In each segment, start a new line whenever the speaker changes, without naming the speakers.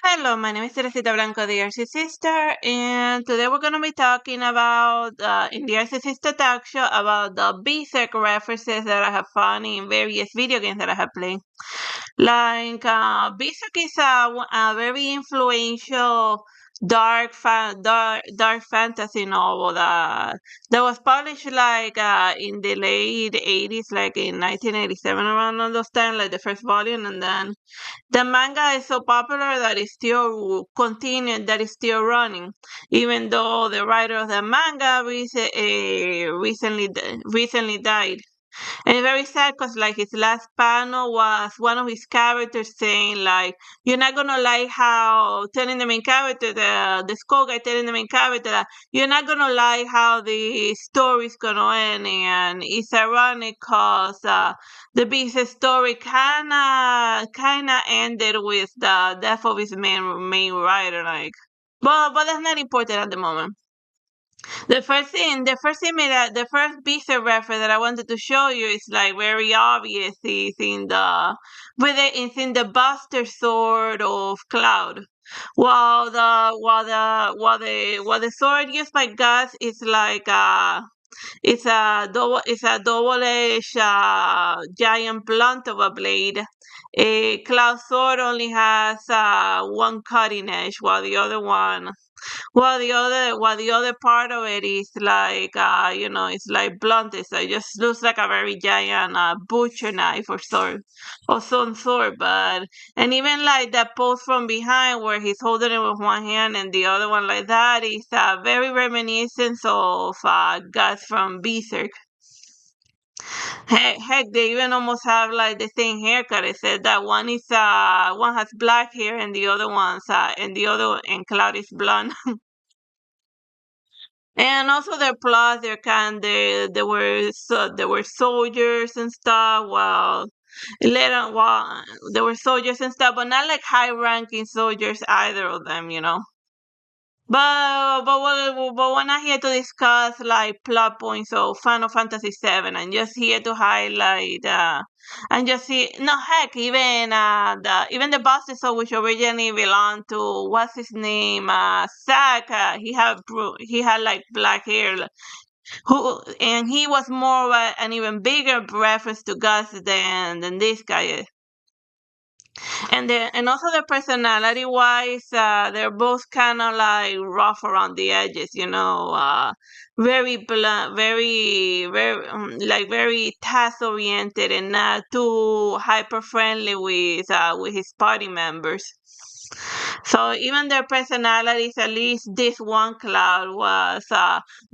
Hello, my name is Teresita Blanco, the Artsy Sister, and today we're going to be talking about, in the Artsy Sister talk show, about the Berserk references that I have found in various video games that I have played. Berserk is a very influential dark fantasy novel that was published in the late 80s, like in 1987, around those time, like the first volume, and then the manga is so popular that it's still continuing, that is still running, even though the writer of the manga recently died. And it's very sad because like his last panel was one of his characters saying like, "You're not gonna like how," telling the main character, the skull guy telling the main character that you're not gonna like how the story's gonna end, and it's ironic because the Beast story kinda ended with the death of his main writer, like. But that's not important at the moment. The first piece of reference that I wanted to show you is like very obvious. It's in the Buster Sword of Cloud. While the sword used by Gus is like it's a double-edged giant blunt of a blade. A Cloud sword only has one cutting edge, while the other part of it is like it's like blunted, so it just looks like a very giant butcher knife or some sort. But and even like that pose from behind where he's holding it with one hand and the other one like that is very reminiscent of guys from Berserk. Heck, they even almost have like the same haircut. It said that one has black hair and the other and Cloud is blonde. And also their plots, there were soldiers and stuff. While there were soldiers and stuff, but not like high ranking soldiers, either of them. But we're not here to discuss like plot points of Final Fantasy VII. I'm just here to highlight and just see. No, heck, even the bosses of which originally belonged to what's his name, Zack. He had like black hair. And he was more of an even bigger reference to Gus than this guy is. And also the personality wise, they're both kind of like rough around the edges. Very blunt, very task oriented, and not too hyper friendly with his party members. So even their personalities, at least this one Cloud was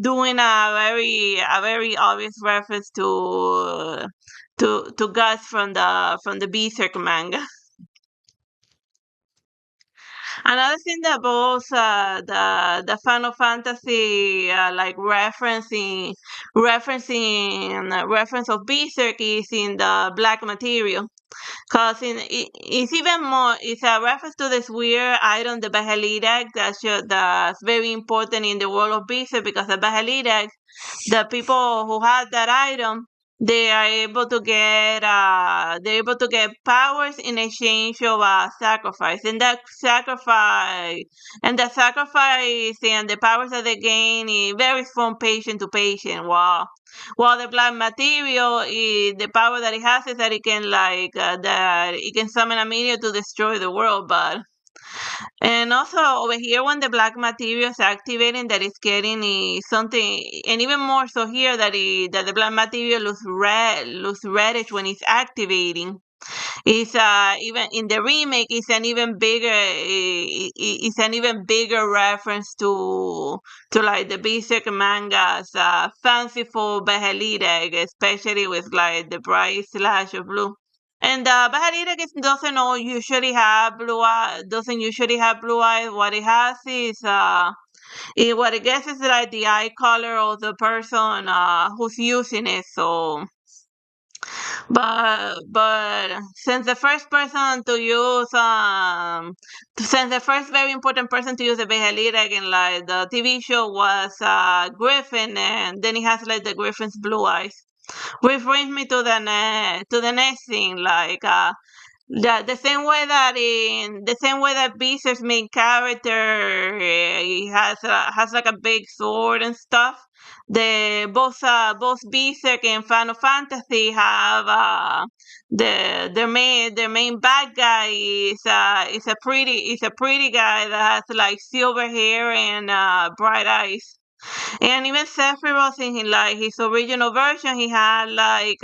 doing a very obvious reference to Gus from the Berserk manga. Another thing that both the Final Fantasy reference of Berserk is in the black material. Cause it's even more. It's a reference to this weird item, the Behelidek, that's very important in the world of Berserk, because the Behelidek, the people who have that item, they're able to get powers in exchange of a sacrifice, and the sacrifice and the powers that they gain, it varies from patient to patient. While the black material, the power that it has is that it can summon a meteor to destroy the world. But and also over here, when the black material is activating, that it's getting something, and even more so here that the black material looks reddish when it's activating. It's even in the remake, it's an even bigger reference to like the Berserk manga's fanciful Behelidek, especially with like the bright slash of blue. And Baharira doesn't usually have blue eyes. What it has is what it gets is like the eye color of the person who's using it. So, but since the first very important person to use the Behelira in like the TV show was Griffin, and then he has like the Griffin's blue eyes. Which brings me to the next thing, like the same way that Beezer's main character he has like a big sword and stuff. Both Berserk and Final Fantasy have their main bad guy is a pretty guy that has like silver hair and bright eyes. And even Sephiroth in his original version, he had like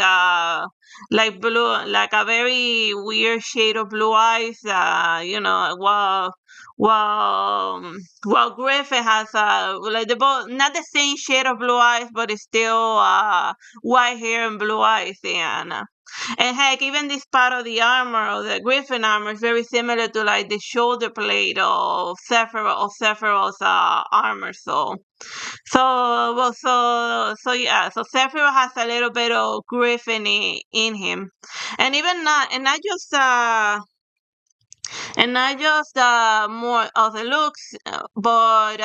blue, like a very weird shade of blue eyes. While Griffin has like the both not the same shade of blue eyes, but it's still white hair and blue eyes. And heck, even this part of the armor, of the Griffin armor, is very similar to like the shoulder plate of Sephiroth's armor. So Sephiroth has a little bit of Griffin in him, and even not, and not just more of the looks, but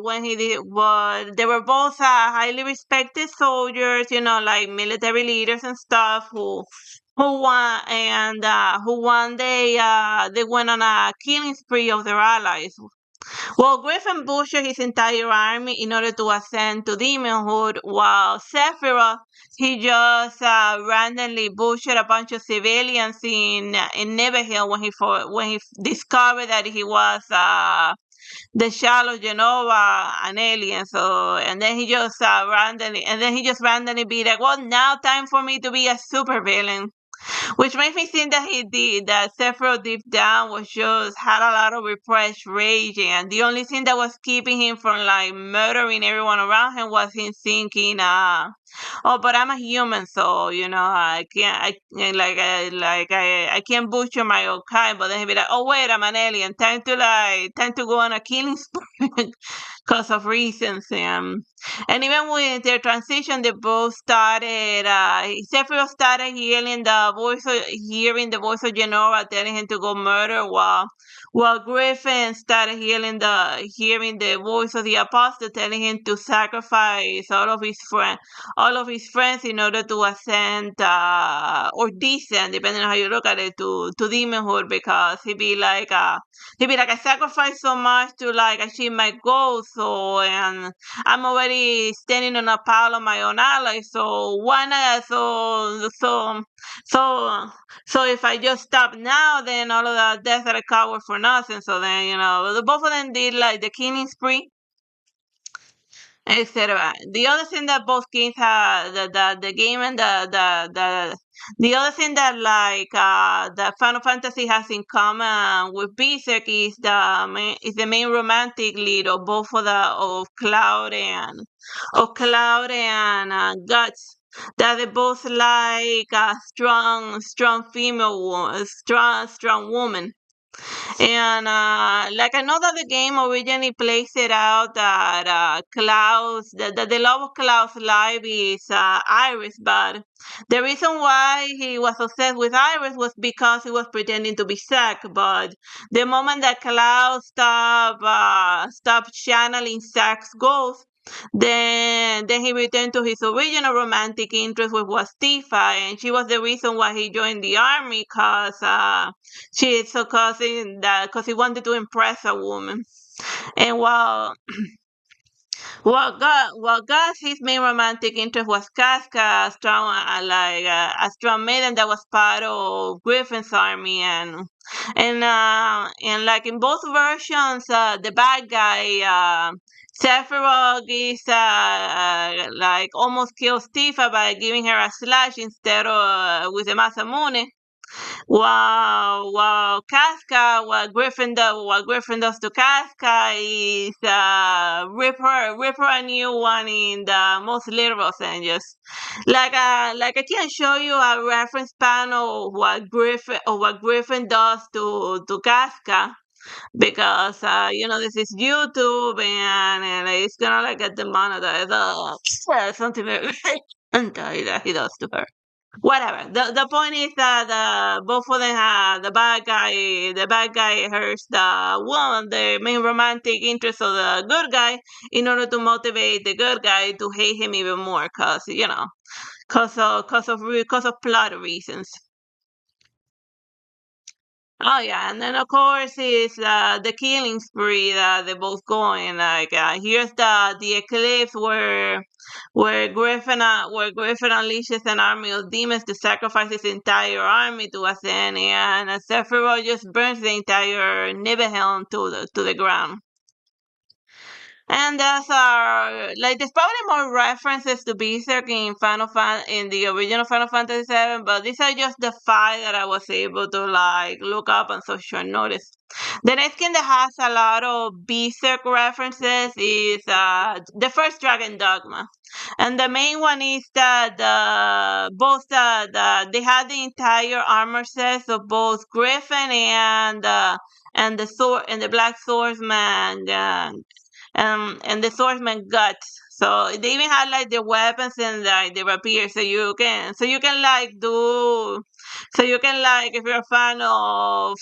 when he did, but they were both highly respected soldiers, like military leaders and stuff who one day they went on a killing spree of their allies. Well, Griffin butchered his entire army in order to ascend to demonhood, while Sephiroth, he just randomly butchered a bunch of civilians in Neverhill when he discovered that he was the Shallow Genova, an alien. So and then he just randomly be like, well, now time for me to be a supervillain. Which makes me think that Sephiroth deep down was just had a lot of repressed rage, and the only thing that was keeping him from like murdering everyone around him was him thinking, oh, but I'm a human, so I can't, I can't butcher my own kind. But then he'd be like, oh wait, I'm an alien, time to go on a killing spree because of reasons. And even with their transition, they both started. Sephiroth started hearing the voice of Genova telling him to go murder, while Griffin started hearing the voice of the Apostle telling him to sacrifice all of his friends in order to ascend or descend, depending on how you look at it, to demonhood, because he'd be like, I sacrificed so much to like achieve my goals, and I'm already standing on a pile of my own allies, so why not? So if I just stop now, then all of the deaths that I covered for nothing. So then, the both of them did like the killing spree, etc. The other thing that both games have, the game and the other thing that that Final Fantasy has in common with Berserk is the main romantic lead of both of Cloud and Guts. That they both like a strong strong woman. And like I know that the game originally placed it out that the love of Cloud's life is Iris, but the reason why he was obsessed with Iris was because he was pretending to be Zack. But the moment that Cloud stopped channeling Zack's ghost, then he returned to his original romantic interest, which was Tifa, and she was the reason why he joined the army, because he wanted to impress a woman. And while Gus, his main romantic interest was Casca, a strong maiden that was part of Griffin's army, and like in both versions, the bad guy. Sephiroth is like almost kills Tifa by giving her a slash instead of with the Masamune. Wow, Casca, what Griffin does to Casca is rip her a new one in the most literal sense. Just like I can show you a reference panel of what Griffin does to Casca, because this is YouTube, and it's gonna like get demonetized. Something very that he does to her. Whatever. The point is that both of them have the bad guy hurts the main romantic interest of the good guy in order to motivate the good guy to hate him even more, cause of plot reasons. Oh yeah, and then of course is the killing spree that they both going. Like here's the eclipse where Griffin unleashes an army of demons to sacrifice his entire army to Athena, and Sephiroth just burns the entire Nibelheim to the ground. And that's our like there's probably more references to Berserk in the original Final Fantasy VII, but these are just the five that I was able to like look up on so short notice. The next game that has a lot of Berserk references is the first Dragon Dogma. And the main one is that they had the entire armor sets of both Griffin and the sword and the Black Swordsman and the swordsman guts. So they even had like the weapons and like the rapier, so you can like do, so you can like if you're a fan of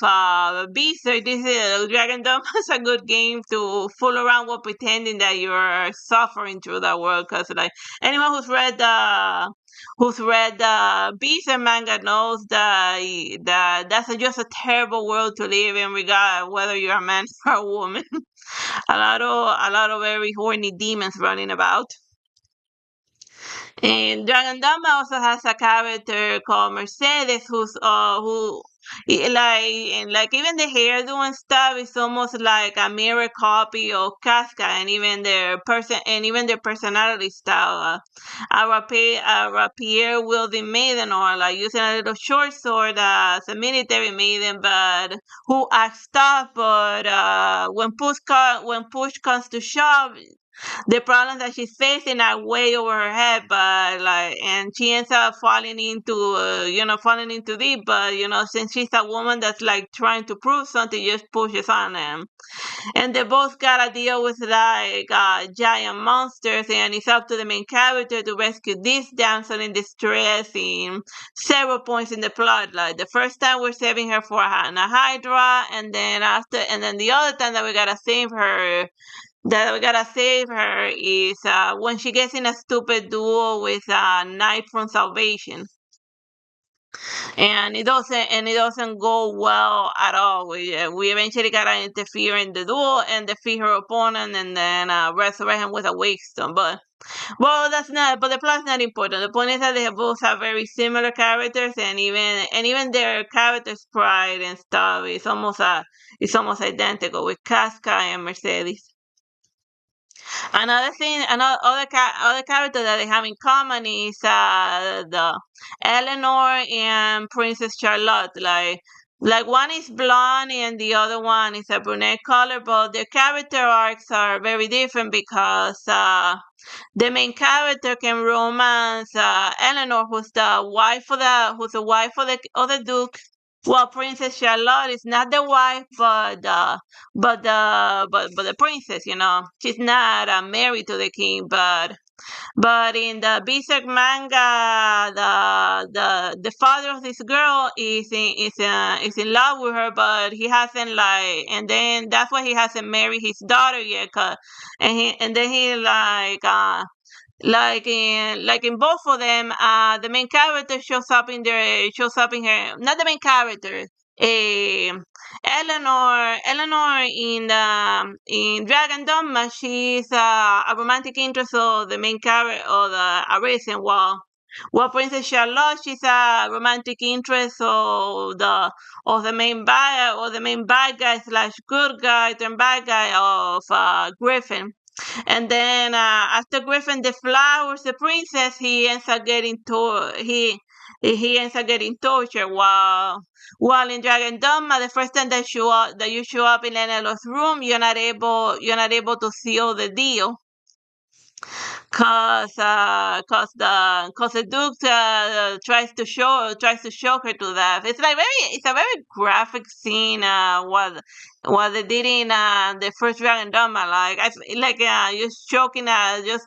Berserk, this is Dragon Dome is a good game to fool around with pretending that you're suffering through that world. Cause like anyone who's read the Berserk manga knows that that's just a terrible world to live in, regard whether you're a man or a woman. A lot of very horny demons running about. And Dragon Dogma also has a character called Mercedes, like even the hairdo and stuff is almost like a mirror copy of Casca, and even their personality style. A rapier wielding maiden, or like using a little short sword as a military maiden, but who acts tough, but when push comes to shove, the problems that she's facing are way over her head, but like, and she ends up falling into deep. But since she's a woman that's like trying to prove something, just pushes on them, and they both gotta deal with like giant monsters, and it's up to the main character to rescue this damsel in distress in several points in the plot. Like the first time we're saving her for a Hydra, and then the other time that we gotta save her is when she gets in a stupid duel with a knight from Salvation, and it doesn't go well at all. We eventually gotta interfere in the duel and defeat her opponent, and then resurrect him with a wake stone. But well, that's not. But the plot's not important. The point is that they both have very similar characters, and even their character sprite and stuff is almost identical with Casca and Mercedes. Another thing, other character that they have in common is the Eleanor and Princess Charlotte. Like one is blonde and the other one is a brunette color, but their character arcs are very different because the main character can romance Eleanor, who's the wife of the Duke. Well, Princess Charlotte is not the wife, but the princess. She's not married to the king, but in the Berserk manga, the father of this girl is in love with her, but he hasn't and then that's why he hasn't married his daughter yet. And then he like in both of them, the main character shows up in her, not the main character. eh, Eleanor in Dragon Dogma, she's a romantic interest of the main character of the Arisen, while Princess Charlotte, she's a romantic interest of the main bad guy slash good guy turned bad guy of Griffin. And then after Griffin deflowers the princess, he ends up getting tortured. While in Dragon Dogma, the first time that you show up in Enelo's room, you're not able to seal the deal. Cause the Duke tries to shock her to death. It's a very graphic scene. What they did in the first Dragon Dogma, just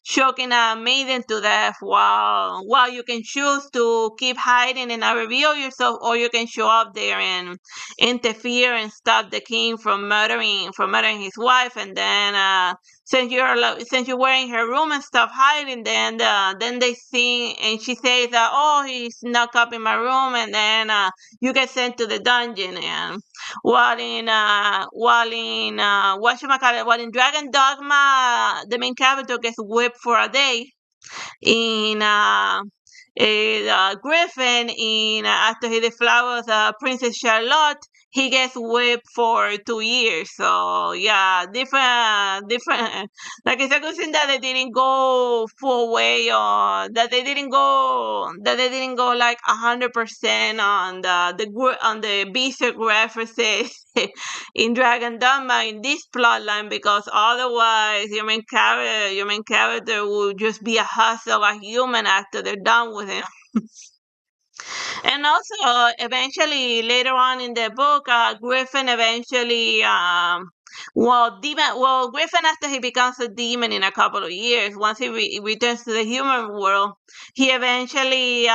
choking a maiden to death, while you can choose to keep hiding and not reveal yourself, or you can show up there and interfere and stop the king from murdering his wife, and then since you're wearing her room and stuff hiding. Then they see, and she says that, oh, he snuck up in my room, and then you get sent to the dungeon. And while in Dragon Dogma, the main character gets whipped for a day. In Griffin, in after he deflowers Princess Charlotte, he gets whipped for 2 years. So yeah, different. Like it's a good thing that they didn't go full way, or that they didn't go like 100% on on the Berserk references in Dragon Dogma in this plotline, because otherwise your main character will just be a husk of a human after they're done with him. And also, eventually, later on in the book, Griffin eventually, Griffin, after he becomes a demon in a couple of years, once he returns to the human world, he eventually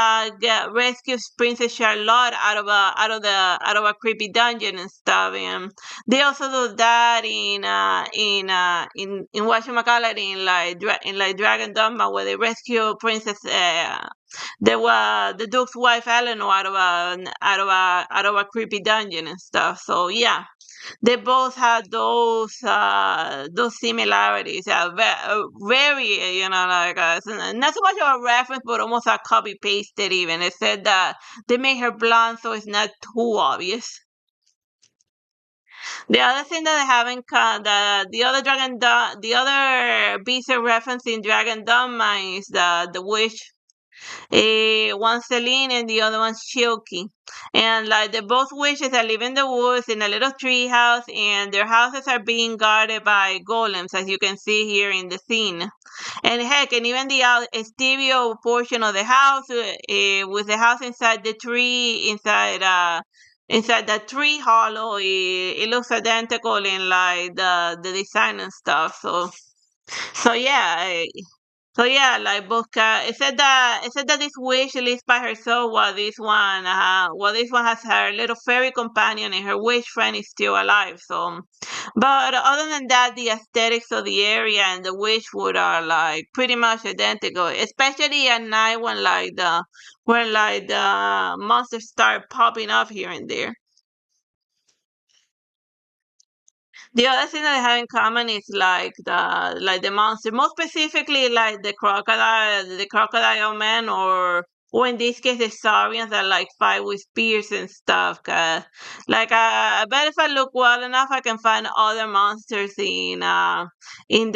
rescues Princess Charlotte out of a creepy dungeon and stuff. And they also do that in whatchamacallit, in like Dragon Dogma, where they rescue Princess there was the Duke's wife Eleanor out of a creepy dungeon and stuff. So yeah, they both had those similarities. Very, like not so much of a reference, but almost a copy pasted. Even it said that they made her blonde, so it's not too obvious. The other thing that I haven't the other piece of reference in Dragon Dogma is the witch. One's Celine and the other one's Chilky. And like they're both witches that live in the woods in a little tree house, and their houses are being guarded by golems, as you can see here in the scene. And heck, and even the exterior portion of the house, with the house inside the tree, inside the tree hollow, it looks identical in like the design and stuff. So yeah, like Boca, it said that this witch lives by herself, while this one has her little fairy companion, and her witch friend is still alive. So, but other than that, the aesthetics of the area and the witchwood are like pretty much identical, especially at night when the monsters start popping up here and there. The other thing that they have in common is like the monster, more specifically like the crocodile man, or in this case the saurians that like fight with spears and stuff. 'Cause like I bet if I look well enough, I can find other monsters in Dragon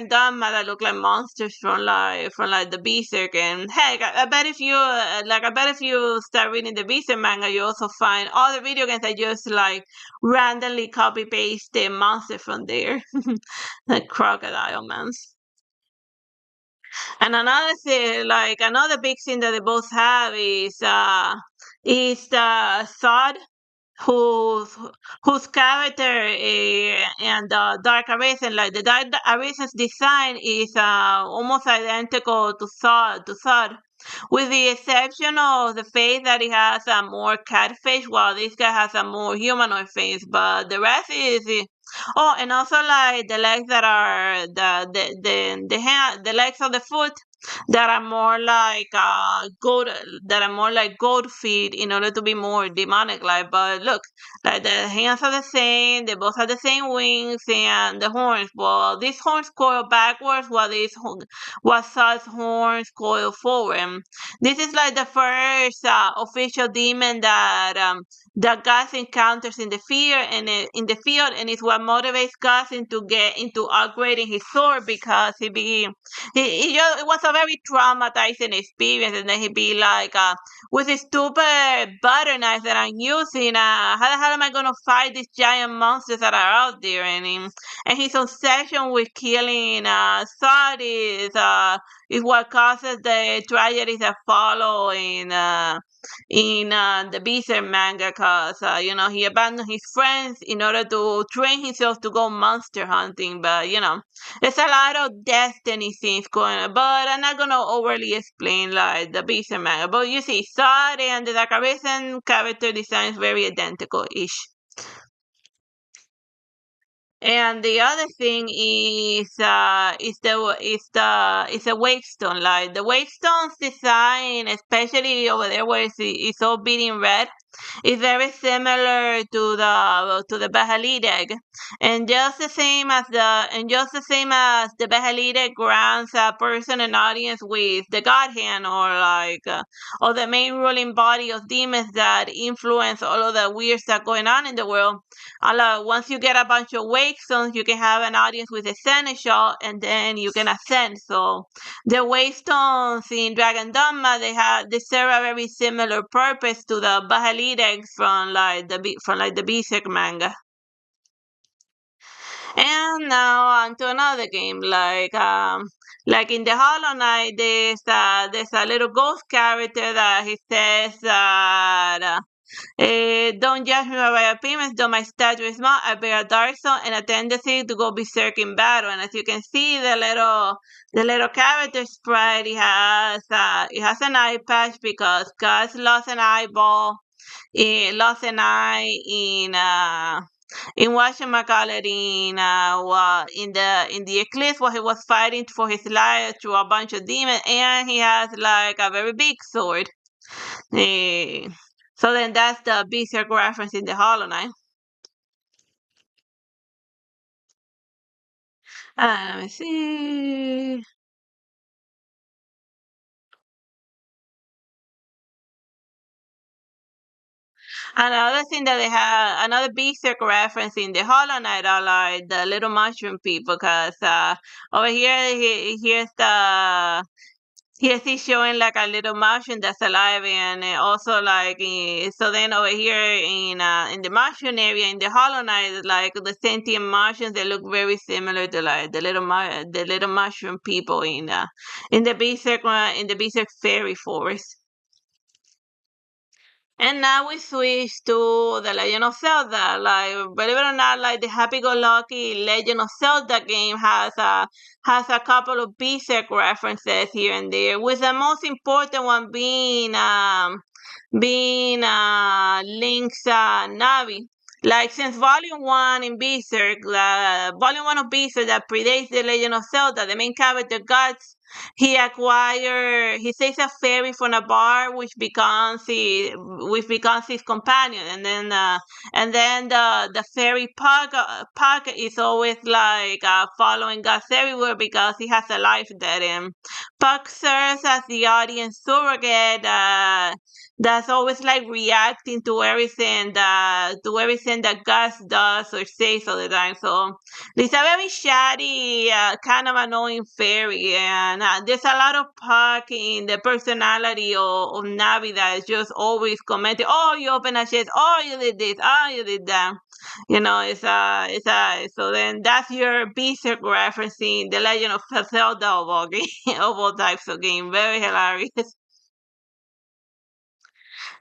Dogma that look like monsters from the Berserk. And heck, I bet if you start reading the Berserk manga, you also find other video games that just like randomly copy paste the monster from there, like crocodile mans. And another thing, like another big thing that they both have is the Thought, whose whose character and Dark Arisen, like the Dark Arisen's design is almost identical to Thought, with the exception of the face that he has a more cat face, while this guy has a more humanoid face. But the rest is. Oh, and also like the legs that are the legs of the foot that are more like goat that are more like goat feet in order to be more demonic like. But look, like the hands are the same, they both have the same wings, and the horns, well, these horns coil backwards, while Saul's horns coil forward. This is like the first official demon that Gus encounters in the field, and it's what motivates Gus into upgrading his sword, because it was a very traumatizing experience. And then he'd be like, with this stupid butter knife that I'm using, how the hell am I gonna fight these giant monsters that are out there? And his obsession with killing Sod is what causes the tragedies that follow in the Berserk manga, cause he abandoned his friends in order to train himself to go monster hunting. But there's a lot of destiny things going on. But I'm not gonna overly explain like the Berserk manga. But you see, Sod and the Dark Arisen character design is very identical ish. And the other thing is the wave stone. Like the wave stones design, especially over there where it's all beating red, is very similar to the Bajalideg, and just the same as the Bajalideg grants a person an audience with the God Hand, or the main ruling body of demons that influence all of the weird stuff going on in the world. Once you get a bunch of wake stones, you can have an audience with a seneschal, and then you can ascend. So the waystones in Dragon Dogma, they serve a very similar purpose to the Bahalidex from like the Berserk manga. And now on to another game, like in the Hollow Knight, there's a little ghost character that he says that don't judge me by my appearance, though my stature is small. I bear a dark soul and a tendency to go berserk in battle. And as you can see, the little character sprite, it has an eye patch because Gus lost an eyeball. He lost an eye in whatchamacallit, in the eclipse where he was fighting for his life through a bunch of demons, and he has like a very big sword. Eh, so then that's the Berserk reference in the Hollow Knight. Let me see. Another thing that they have, another Berserk reference in the Hollow Knight are like the little mushroom people, because over here, here's he showing like a little mushroom that's alive, and also so then over here in the mushroom area in the Hollow Knight, like the sentient mushrooms, they look very similar to like the little mushroom people in the Berserk fairy forest. And now we switch to the Legend of Zelda. Like, believe it or not, like the happy-go-lucky Legend of Zelda game has a couple of Berserk references here and there, with the most important one being Link's Navi. Like since Volume One in Berserk, Volume One of Berserk that predates the Legend of Zelda, the main character Guts, he saves a fairy from a bar, which becomes his companion, and then the fairy Puck is always like following Guts everywhere because he has a life debt in. Puck serves as the audience surrogate. That's always like reacting to everything that Gus does or says all the time. So it's a very chatty, kind of annoying fairy, and there's a lot of Puck in the personality of Navi that is just always commenting, "Oh, you open a chest. Oh, you did this. Oh, you did that." You know, so then that's your Berserk referencing the Legend of Zelda of all, of all types of game. Very hilarious.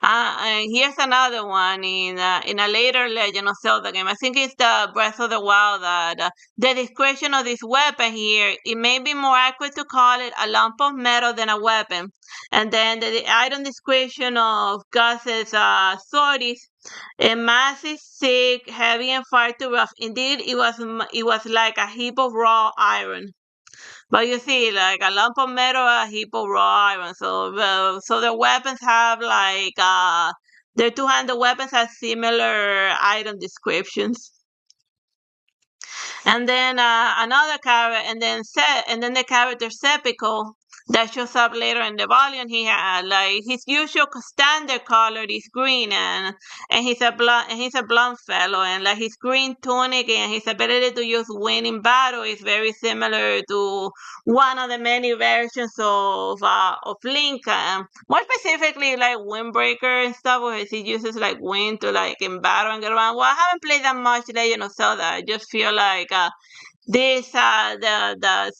And here's another one in a later Legend of Zelda game. I think it's the Breath of the Wild. That the description of this weapon here, it may be more accurate to call it a lump of metal than a weapon. And then the item description of Gus's sword is a massive, thick, heavy, and far too rough. Indeed, it was like a heap of raw iron. But you see, like a lump of metal, a heap of raw iron. So the weapons have their two-handed weapons have similar item descriptions. And then another character, and then the character Sepico that shows up later in the volume. He had like his usual standard color is green, and he's a blunt fellow, and like his green tunic and his ability to use wind in battle is very similar to one of the many versions of Link. More specifically, like Windbreaker and stuff, where he uses like wind to like in battle and get around. Well, I haven't played that much Legend of Zelda. I just feel like the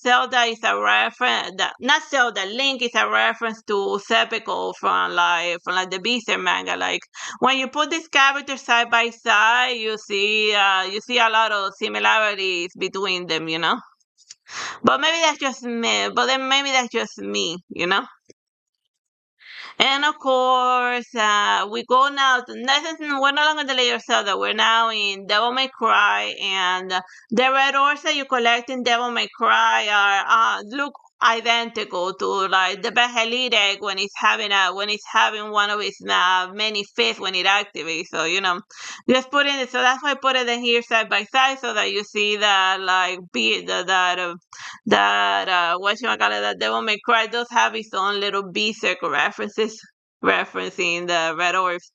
Zelda is a reference. Not Zelda, Link is a reference to Sephiroth from like the Berserk manga. Like when you put these characters side by side, you see a lot of similarities between them. You know. But maybe that's just me. But then maybe that's just me. You know. And of course, we go now. We're no longer in the Legend of Zelda. We're now in Devil May Cry, and the red ores that you collect in Devil May Cry are look identical to like the Behelite egg when it's having one of its many fists when it activates. So just put in it. So that's why I put it in here side by side so that you see that like be that what you call it, that Devil May Cry does have its own little Berserk references referencing the red orbs.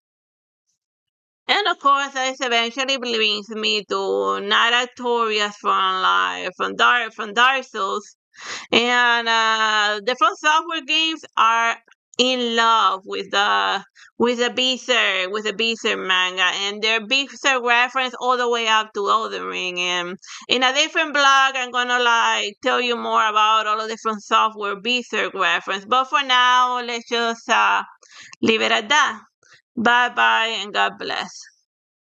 And of course, this eventually brings me to Night Artorias from Dark Souls. And the From Software games are in love with the Berserk manga, and their Berserk reference all the way up to Elden Ring. And in a different blog, I'm gonna like tell you more about all of the From Software Berserk reference. But for now, let's just leave it at that. Bye bye and God bless.